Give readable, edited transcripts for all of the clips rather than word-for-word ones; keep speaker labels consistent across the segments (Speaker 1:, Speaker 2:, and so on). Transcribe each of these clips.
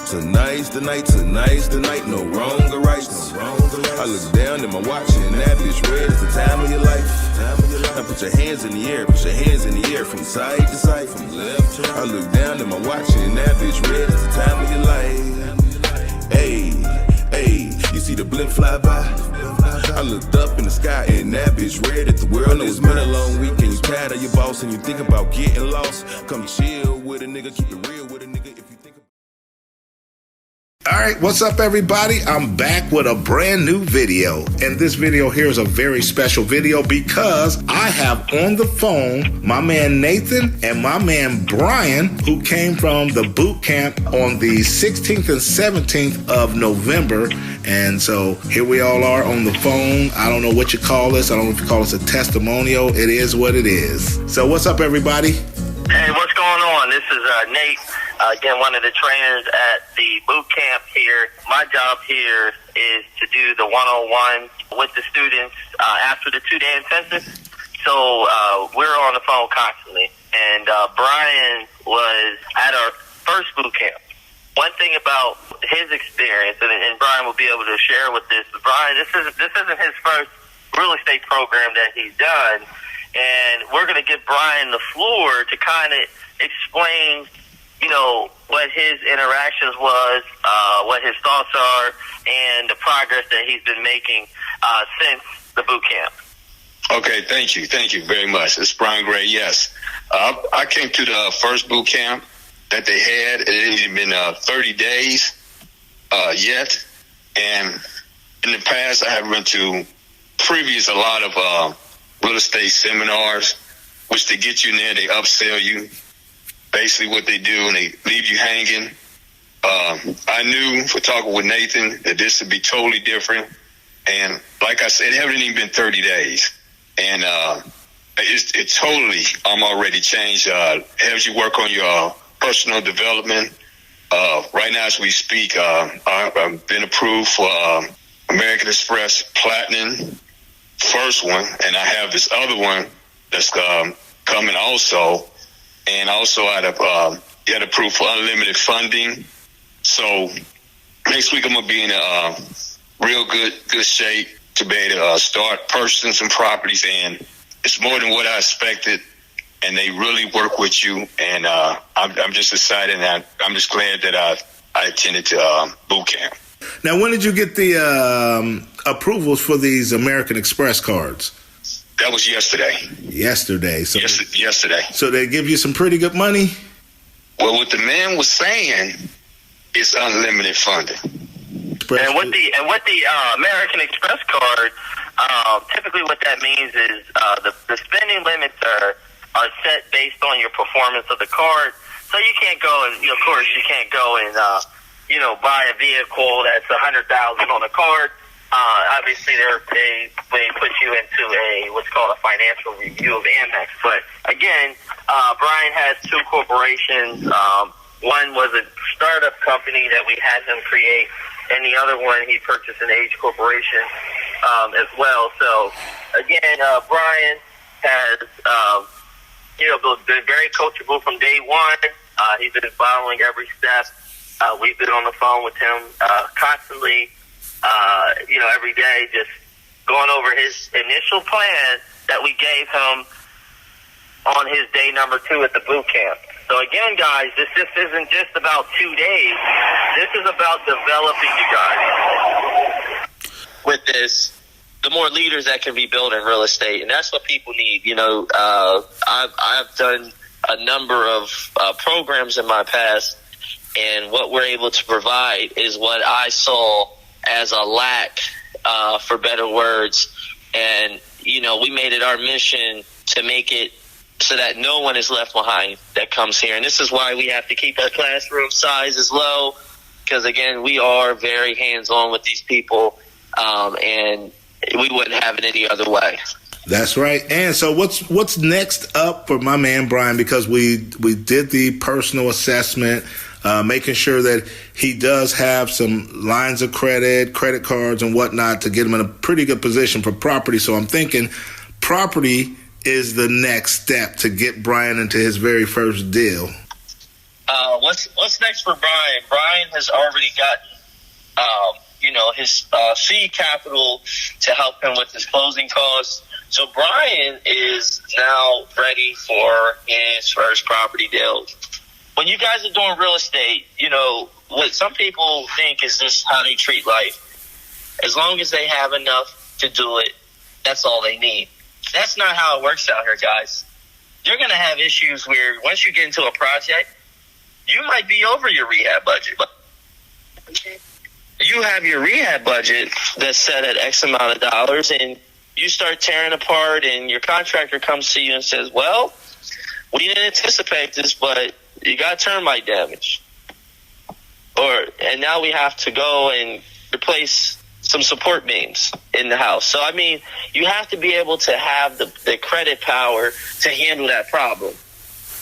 Speaker 1: Tonight's the night, no wrong or right, no wrong or right. I look down at my watch and that bitch red. It's the time of your life. Now put your hands in the air, from side to side, from left to right. I look down at my watch and that bitch red. It's the time of your life. Hey, you see the blimp fly by? I looked up in the sky and that bitch red. If the world knows it's been a long week and you tired of your boss and you think about getting lost, come chill with a nigga, keep it real with a nigga. If you think.
Speaker 2: All right, what's up, everybody? I'm back with a brand new video. And this video here is a very special video because I have on the phone my man Nathan and my man Brian, who came from the boot camp on the 16th and 17th of November. And so here we all are on the phone. I don't know what you call this. I don't know if you call this a testimonial. It is what it is. So what's up, everybody?
Speaker 3: Hey, what's going on? This is Nate, again, one of the trainers at the boot camp here. My job here is to do the one-on-one with the students after the 2-day intensive. So we're on the phone constantly. And Brian was at our first boot camp. One thing about his experience, and Brian will be able to share with this, Brian, this isn't his first real estate program that he's done. And we're going to give Brian the floor to kind of explain, you know, what his interactions was, what his thoughts are, and the progress that he's been making since the boot camp.
Speaker 4: Okay, thank you very much. It's Brian Gray, yes. I came to the first boot camp that they had. It hadn't even been 30 days yet. And in the past, I have been to a lot of real estate seminars, which to get you in there, they upsell you. Basically what they do, and they leave you hanging. I knew for talking with Nathan that this would be totally different. And like I said, it hasn't even been 30 days. And it totally already changed. Helps you work on your personal development. Right now as we speak, I've been approved for American Express Platinum, first one, and I have this other one that's coming also, and also I got approved for unlimited funding. So next week I'm gonna be in a real good shape to be able to start purchasing some properties, and it's more than what I expected. And they really work with you, and I'm just excited, and I'm just glad that I attended to boot camp.
Speaker 2: Now, when did you get the approvals for these American Express cards?
Speaker 4: That was yesterday.
Speaker 2: So
Speaker 4: yesterday.
Speaker 2: So they give you some pretty good money?
Speaker 4: Well, what the man was saying is unlimited funding.
Speaker 3: And with the American Express card, typically what that means is the spending limits are set based on your performance of the card. So you can't go and, of course, you can't go and buy a vehicle that's $100,000 on a card. Obviously, they put you into what's called a financial review of Amex. But again, Brian has two corporations. One was a startup company that we had him create, and the other one he purchased an age corporation as well. So again, Brian has been very coachable from day one. He's been following every step. We've been on the phone with him constantly, every day, just going over his initial plan that we gave him on his day number 2 at the boot camp. So again, guys, this isn't just about 2 days. This is about developing you guys.
Speaker 5: With this, the more leaders that can be built in real estate, and that's what people need. I've done a number of programs in my past, and what we're able to provide is what I saw as a lack, for better words. And, we made it our mission to make it so that no one is left behind that comes here. And this is why we have to keep our classroom sizes low, because, again, we are very hands-on with these people, and we wouldn't have it any other way.
Speaker 2: That's right. And so what's next up for my man Brian? Because we did the personal assessment, making sure that he does have some lines of credit cards and whatnot to get him in a pretty good position for property. So I'm thinking property is the next step to get Brian into his very first deal.
Speaker 5: What's next for Brian? Brian has already gotten his seed capital to help him with his closing costs. So Brian is now ready for his first property deal. When you guys are doing real estate, what some people think is this how they treat life. As long as they have enough to do it, that's all they need. That's not how it works out here, guys. You're going to have issues where once you get into a project, you might be over your rehab budget. You have your rehab budget that's set at X amount of dollars, and you start tearing apart, and your contractor comes to you and says, well, we didn't anticipate this, but you got termite damage. And now we have to go and replace some support beams in the house. So, you have to be able to have the credit power to handle that problem.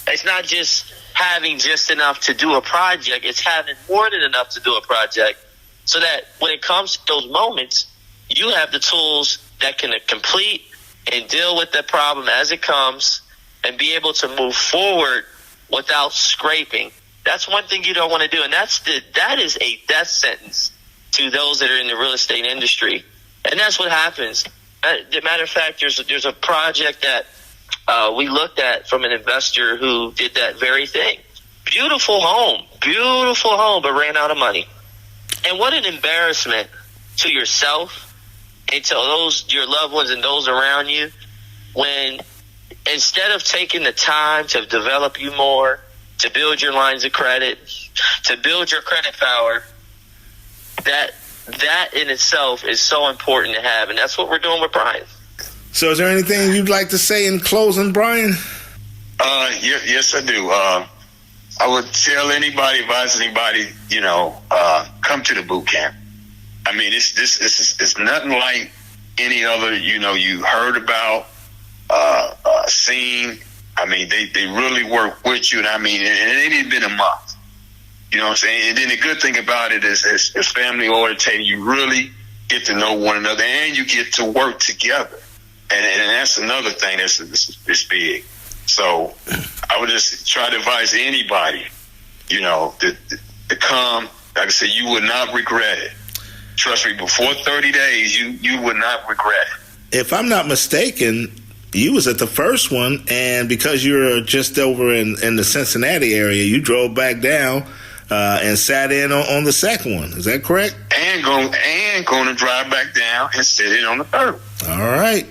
Speaker 5: It's not just having just enough to do a project. It's having more than enough to do a project so that when it comes to those moments, you have the tools that can complete and deal with the problem as it comes and be able to move forward without scraping. That's one thing you don't want to do, and that is a death sentence to those that are in the real estate industry. And that's what happens. As a matter of fact, there's a project that we looked at from an investor who did that very thing. Beautiful home, but ran out of money. And what an embarrassment to yourself and to your loved ones and those around you when instead of taking the time to develop you more, to build your lines of credit, to build your credit power, that in itself is so important to have. And that's what we're doing with Brian.
Speaker 2: So is there anything you'd like to say in closing, Brian?
Speaker 4: Yes, I do. I would advise anybody, come to the boot camp. It's nothing like any other, you heard about, seen. They really work with you. And it ain't been a month. You know what I'm saying? And then the good thing about it is family oriented. You really get to know one another and you get to work together. And that's another thing that's big. So I would just try to advise anybody, to come. Like I said, you would not regret it. Trust me, before 30 days, you would not regret it.
Speaker 2: If I'm not mistaken, you was at the first one, and because you were just over in the Cincinnati area, you drove back down and sat in on the second one. Is that correct?
Speaker 4: And going to drive back down and sit in on the third.
Speaker 2: All right.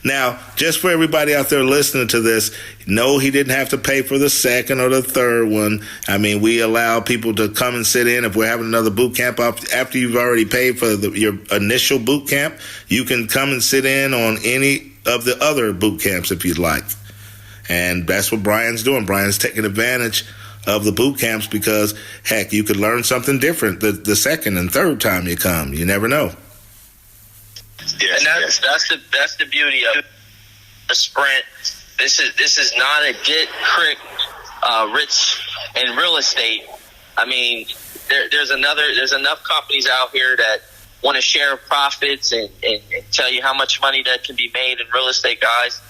Speaker 2: Now, just for everybody out there listening to this, no, he didn't have to pay for the second or the third one. We allow people to come and sit in. If we're having another boot camp after you've already paid for your initial boot camp, you can come and sit in on any of the other boot camps if you'd like. And that's what Brian's doing. Brian's taking advantage of the boot camps because, heck, you could learn something different the second and third time you come. You never know.
Speaker 5: Yes, and that's the beauty of a sprint. This is not a get rich in real estate. There's enough companies out here that want to share profits and tell you how much money that can be made in real estate, guys.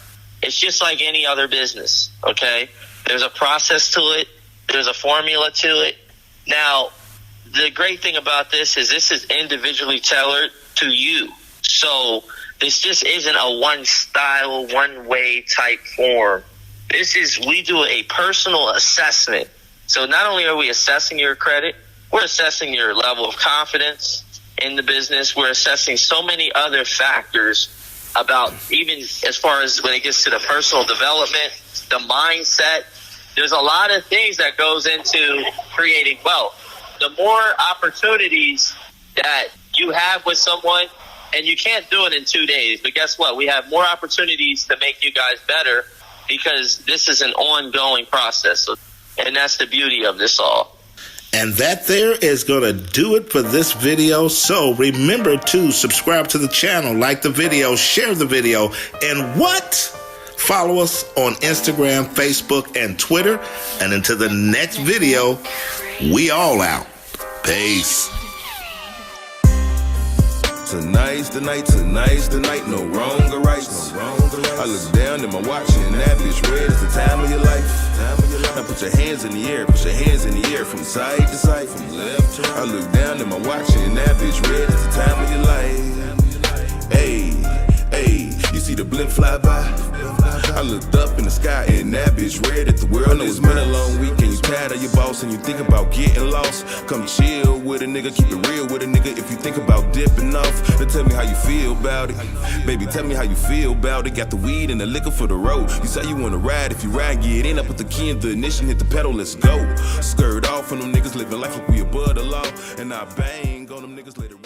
Speaker 5: It's just like any other business, okay? There's a process to it. There's a formula to it. Now, the great thing about this is individually tailored to you. So this just isn't a one style, one way type form. We do a personal assessment. So not only are we assessing your credit, we're assessing your level of confidence in the business. We're assessing so many other factors about even as far as when it gets to the personal development, the mindset. There's a lot of things that goes into creating wealth. The more opportunities that you have with someone, and you can't do it in 2 days, but guess what? We have more opportunities to make you guys better because this is an ongoing process. And that's the beauty of this all.
Speaker 2: And that there is going to do it for this video. So remember to subscribe to the channel, like the video, share the video, and follow us on Instagram, Facebook, and Twitter. And until the next video, we all out. Peace.
Speaker 1: Tonight's the night, no wrong or right. I look down at my watch and that bitch red. It's the time of your life. Now put your hands in the air, from side to side, from left to right. I look down at my watch and that bitch red. It's the time of your life. Hey, hey, you see the blimp fly by? I looked up in the sky and that bitch red at the world. I know it's been a long week and you tired of your boss and you think about getting lost. Come chill with a nigga, keep it real with a nigga. If you think about dipping off, then tell me how you feel about it. Baby, tell me how you feel about it. Got the weed and the liquor for the road. You say you wanna ride, if you ride, get in. I put the key in the ignition, hit the pedal, let's go. Skirt off on them niggas, living life like we above the law. And I bang on them niggas later.